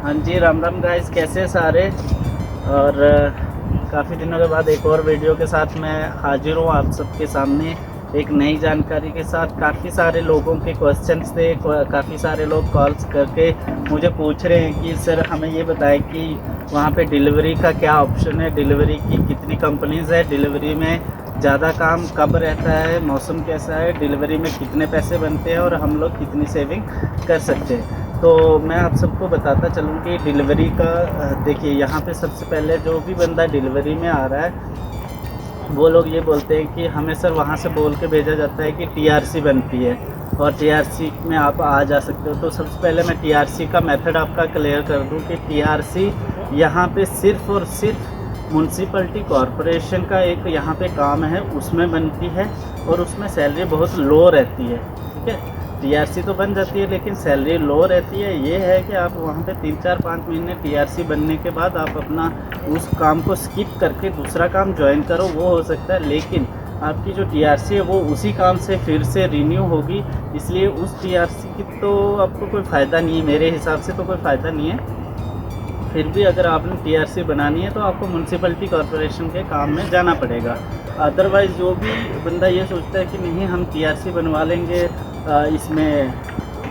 हाँ जी, राम राम गाइस, कैसे हैं सारे। और काफ़ी दिनों के बाद एक और वीडियो के साथ मैं हाजिर हूँ आप सबके सामने एक नई जानकारी के साथ। काफ़ी सारे लोगों के क्वेश्चंस थे, काफ़ी सारे लोग कॉल्स करके मुझे पूछ रहे हैं कि सर हमें ये बताएं कि वहाँ पे डिलीवरी का क्या ऑप्शन है, डिलीवरी की कितनी कंपनीज़ है, डिलीवरी में ज़्यादा काम कब रहता है, मौसम कैसा है, डिलीवरी में कितने पैसे बनते हैं और हम लोग कितनी सेविंग कर सकते हैं। तो मैं आप सबको बताता चलूँ कि डिलीवरी का देखिए, यहाँ पे सबसे पहले जो भी बंदा डिलीवरी में आ रहा है वो लोग ये बोलते हैं कि हमें सर वहाँ से बोल के भेजा जाता है कि टीआरसी बनती है और टीआरसी में आप आ जा सकते हो। तो सबसे पहले मैं टीआरसी का मेथड आपका क्लियर कर दूँ कि टीआरसी यहाँ पे सिर्फ़ और सिर्फ म्यूनसिपलिटी कॉरपोरेशन का एक यहाँ पे काम है, उसमें बनती है और उसमें सैलरी बहुत लो रहती है। ठीक है, टीआरसी तो बन जाती है लेकिन सैलरी लो रहती है। ये है कि आप वहाँ पे 3-4-5 महीने टीआरसी बनने के बाद आप अपना उस काम को स्किप करके दूसरा काम ज्वाइन करो, वो हो सकता है। लेकिन आपकी जो टीआरसी है वो उसी काम से फिर से रिन्यू होगी, इसलिए उस टीआरसी की तो आपको कोई फ़ायदा नहीं है, मेरे हिसाब से तो कोई फ़ायदा नहीं है। फिर भी अगर आपने टीआरसी बनानी है तो आपको म्यूनसिपलिटी कॉरपोरेशन के काम में जाना पड़ेगा। अदरवाइज़ जो भी बंदा ये सोचता है कि नहीं हम टीआरसी बनवा लेंगे इसमें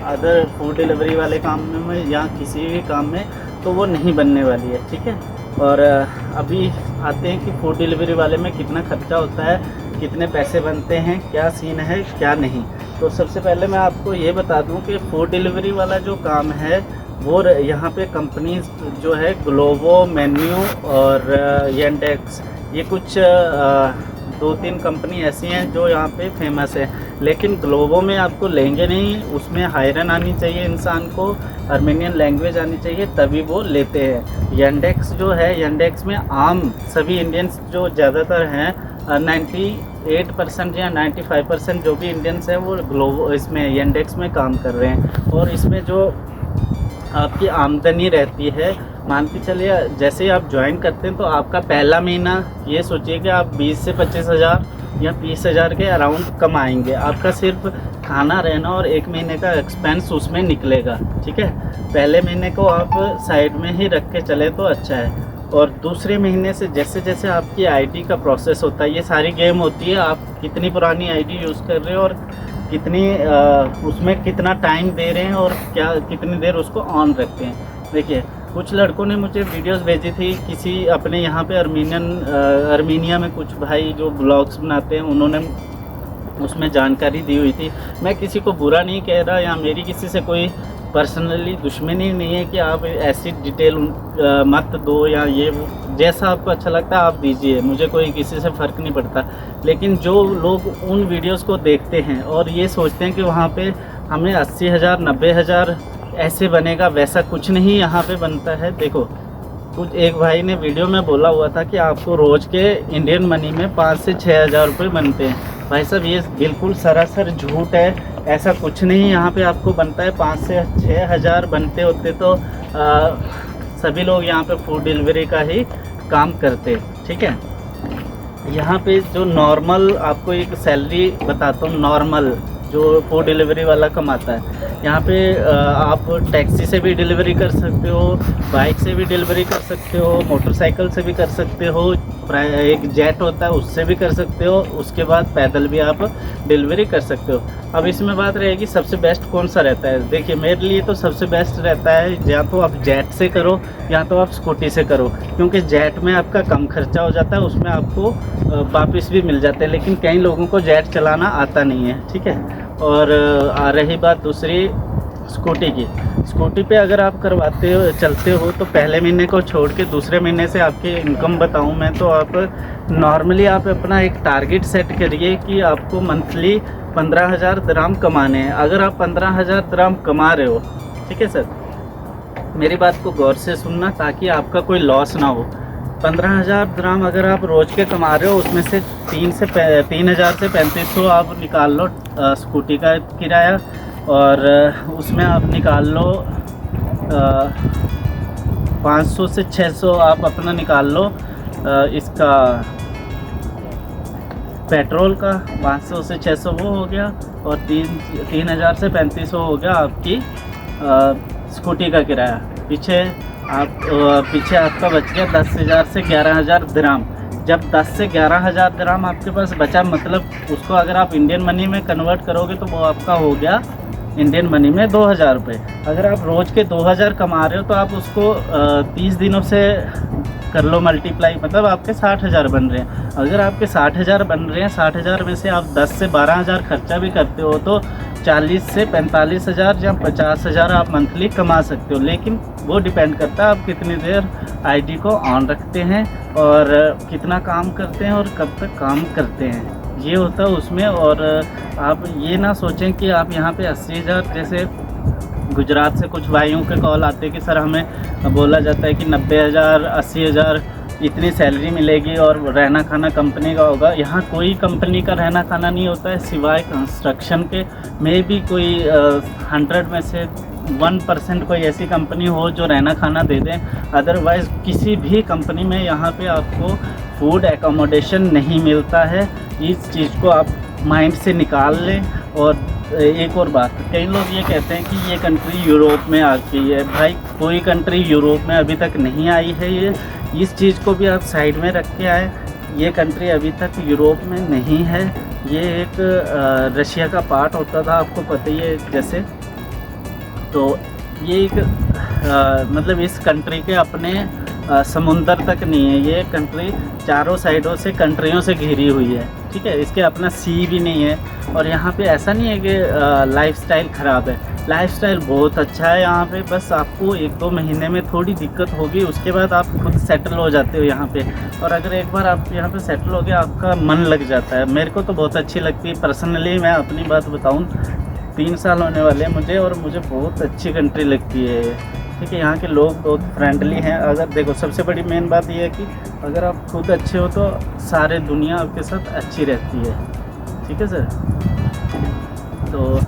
अदर फूड डिलीवरी वाले काम में या किसी भी काम में, तो वो नहीं बनने वाली है। ठीक है, और अभी आते हैं कि फूड डिलीवरी वाले में कितना खर्चा होता है, कितने पैसे बनते हैं, क्या सीन है क्या नहीं। तो सबसे पहले मैं आपको ये बता दूं कि फूड डिलीवरी वाला जो काम है वो यहाँ पे कंपनीज जो है ग्लोबो, मेन्यू और येंडेक्स, ये कुछ 2-3 कंपनी ऐसी हैं जो यहाँ पे फेमस है। लेकिन ग्लोबो में आपको लेंगे नहीं, उसमें हायरन आनी चाहिए इंसान को, आर्मेनियन लैंग्वेज आनी चाहिए, तभी वो लेते हैं। येंडेक्स जो है, येंडेक्स में आम सभी इंडियंस जो ज़्यादातर हैं 98% या 95% जो भी इंडियंस हैं वो ग्लोबो इसमें येंडेक्स में काम कर रहे हैं। और इसमें जो आपकी आमदनी रहती है, मान के चलिए जैसे ही आप ज्वाइन करते हैं तो आपका पहला महीना ये सोचिए कि आप 20 से 25 हज़ार या 30 हज़ार के अराउंड कमाएंगे। आपका सिर्फ खाना रहना और 1 महीने का एक्सपेंस उसमें निकलेगा। ठीक है, पहले महीने को आप साइड में ही रख के चले तो अच्छा है। और दूसरे महीने से जैसे जैसे आपकी आईडी का प्रोसेस होता है, ये सारी गेम होती है, आप कितनी पुरानी आईडी यूज़ कर रहे हो और कितनी उसमें कितना टाइम दे रहे हैं और क्या कितनी देर उसको ऑन रखते हैं। देखिए, कुछ लड़कों ने मुझे वीडियोस भेजी थी, किसी अपने यहाँ पे आर्मीनिया में कुछ भाई जो ब्लॉग्स बनाते हैं उन्होंने उसमें जानकारी दी हुई थी। मैं किसी को बुरा नहीं कह रहा या मेरी किसी से कोई पर्सनली दुश्मनी नहीं है कि आप ऐसी डिटेल मत दो या ये जैसा आपको अच्छा लगता है आप दीजिए, मुझे कोई किसी से फ़र्क नहीं पड़ता। लेकिन जो लोग उन वीडियोस को देखते हैं और ये सोचते हैं कि वहाँ पे हमें 80,000 90,000 ऐसे बनेगा, वैसा कुछ नहीं यहाँ पे बनता है। देखो, कुछ एक भाई ने वीडियो में बोला हुआ था कि आपको रोज़ के इंडियन मनी में 5 से 6,000 रुपये बनते हैं। भाई साहब, ये बिल्कुल सरासर झूठ है, ऐसा कुछ नहीं यहाँ पे आपको बनता है। 5 से 6,000 बनते होते तो सभी लोग यहाँ पे फूड डिलीवरी का ही काम करते। ठीक है, यहाँ पे जो नॉर्मल आपको एक सैलरी बताता हूँ, नॉर्मल जो फूड डिलीवरी वाला कमाता है, यहाँ पे आप टैक्सी से भी डिलीवरी कर सकते हो, बाइक से भी डिलीवरी कर सकते हो, मोटरसाइकिल से भी कर सकते हो, एक जेट होता है उससे भी कर सकते हो, उसके बाद पैदल भी आप डिलीवरी कर सकते हो। अब इसमें बात रहेगी सबसे बेस्ट कौन सा रहता है। देखिए, मेरे लिए तो सबसे बेस्ट रहता है या तो आप जेट से करो या तो आप स्कूटी से करो, क्योंकि जेट में आपका कम खर्चा हो जाता है, उसमें आपको वापस भी मिल जाते हैं। लेकिन कई लोगों को जेट चलाना आता नहीं है। ठीक है, और आ रही बात दूसरी स्कूटी की, स्कूटी पे अगर आप करवाते हो चलते हो तो पहले महीने को छोड़ के दूसरे महीने से आपकी इनकम बताऊं मैं तो आप नॉर्मली आप अपना एक टारगेट सेट करिए कि आपको मंथली 15,000 दिरहम कमाने हैं। अगर आप 15,000 दिरहम कमा रहे हो, ठीक है सर, मेरी बात को गौर से सुनना ताकि आपका कोई लॉस ना हो। 15,000 दिरहम अगर आप रोज़ के कमा रहे हो, उसमें से 3,000 से 3,500 आप निकाल लो स्कूटी का किराया, और उसमें आप निकाल लो 500 से 600 आप अपना निकाल लो इसका पेट्रोल का, 500 से 600 वो हो गया, और 3,000 से 3,500 हो गया आपकी स्कूटी का किराया। पीछे आपका बच गया 10,000 से 11,000 दिरहम। जब 10 से 11,000 दिरहम आपके पास बचा, मतलब उसको अगर आप इंडियन मनी में कन्वर्ट करोगे तो वो आपका हो गया इंडियन मनी में 2,000 रुपये। अगर आप रोज़ के 2,000 कमा रहे हो तो आप उसको 30 दिनों से कर लो मल्टीप्लाई, मतलब आपके 60,000 बन रहे हैं। अगर आपके 60,000 बन रहे हैं, 60,000 में से आप 10 से 12,000 खर्चा भी करते हो तो 40 से 45,000 या 50,000 आप मंथली कमा सकते हो। लेकिन वो डिपेंड करता है आप कितनी देर आईडी को ऑन रखते हैं और कितना काम करते हैं और कब तक काम करते हैं, ये होता है उसमें। और आप ये ना सोचें कि आप यहाँ पे 80,000, जैसे गुजरात से कुछ भाइयों के कॉल आते हैं कि सर हमें बोला जाता है कि 90,000 80,000 इतनी सैलरी मिलेगी और रहना खाना कंपनी का होगा। यहाँ कोई कंपनी का रहना खाना नहीं होता है सिवाय कंस्ट्रक्शन के। मे भी कोई 100 में से 1% कोई ऐसी कंपनी हो जो रहना खाना दे दें, अदरवाइज़ किसी भी कंपनी में यहाँ पे आपको फूड एकोमोडेशन नहीं मिलता है। इस चीज़ को आप माइंड से निकाल लें। और एक और बात, कई लोग ये कहते हैं कि ये कंट्री यूरोप में आ गई है। भाई कोई कंट्री यूरोप में अभी तक नहीं आई है। ये इस चीज़ को भी आप साइड में रख के आए, ये कंट्री अभी तक यूरोप में नहीं है। ये एक रशिया का पार्ट होता था, आपको पता ही है जैसे। तो ये एक मतलब इस कंट्री के अपने समुंदर तक नहीं है। ये कंट्री चारों साइडों से कंट्रियों से घिरी हुई है, ठीक है। इसके अपना सी भी नहीं है। और यहाँ पे ऐसा नहीं है कि लाइफस्टाइल ख़राब है, लाइफस्टाइल बहुत अच्छा है यहाँ पे। बस आपको 1-2 महीने में थोड़ी दिक्कत होगी, उसके बाद आप खुद सेटल हो जाते हो यहाँ पे। और अगर एक बार आप यहाँ पे सेटल हो गए, आपका मन लग जाता है। मेरे को तो बहुत अच्छी लगती है पर्सनली, मैं अपनी बात बताऊँ, 3 साल होने वाले हैं मुझे, और मुझे बहुत अच्छी कंट्री लगती है, ठीक है। यहाँ के लोग बहुत फ्रेंडली हैं। अगर देखो, सबसे बड़ी मेन बात ये है कि अगर आप खुद अच्छे हो तो सारे दुनिया आपके साथ अच्छी रहती है, ठीक है सर। तो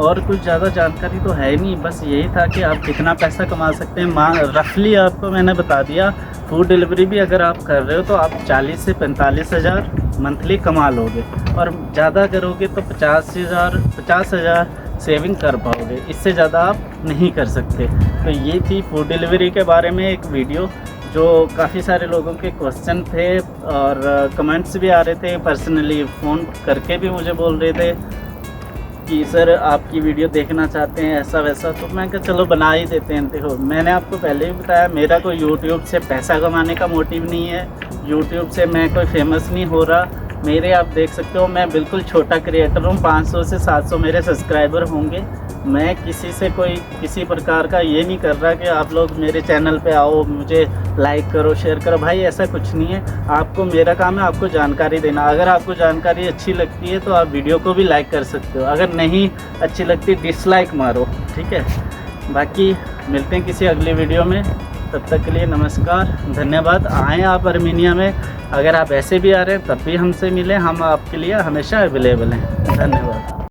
और कुछ ज़्यादा जानकारी तो है नहीं, बस यही था कि आप कितना पैसा कमा सकते हैं। रफली आपको मैंने बता दिया। फूड डिलीवरी भी अगर आप कर रहे हो तो आप 40 से 45,000 मंथली कमा लोगे, और ज़्यादा करोगे तो 50,000 सेविंग कर पाओगे। इससे ज़्यादा आप नहीं कर सकते। तो ये थी फूड डिलीवरी के बारे में एक वीडियो, जो काफ़ी सारे लोगों के क्वेश्चन थे और कमेंट्स भी आ रहे थे। पर्सनली फ़ोन करके भी मुझे बोल रहे थे कि सर आपकी वीडियो देखना चाहते हैं ऐसा वैसा। तो मैं कहा चलो बना ही देते हैं। देखो, मैंने आपको पहले ही बताया, मेरा कोई यूट्यूब से पैसा कमाने का मोटिव नहीं है। यूट्यूब से मैं कोई फेमस नहीं हो रहा। मेरे आप देख सकते हो, मैं बिल्कुल छोटा क्रिएटर हूँ। 500 से 700 मेरे सब्सक्राइबर होंगे। मैं किसी से कोई किसी प्रकार का ये नहीं कर रहा कि आप लोग मेरे चैनल पे आओ, मुझे लाइक करो, शेयर करो। भाई ऐसा कुछ नहीं है। आपको, मेरा काम है आपको जानकारी देना। अगर आपको जानकारी अच्छी लगती है तो आप वीडियो को भी लाइक कर सकते हो, अगर नहीं अच्छी लगती डिसलाइक मारो, ठीक है। बाकी मिलते हैं किसी अगली वीडियो में, तब तक के लिए नमस्कार, धन्यवाद। आएँ आप आर्मेनिया में, अगर आप ऐसे भी आ रहे हैं तब भी हमसे मिलें, हम आपके लिए हमेशा अवेलेबल हैं। धन्यवाद।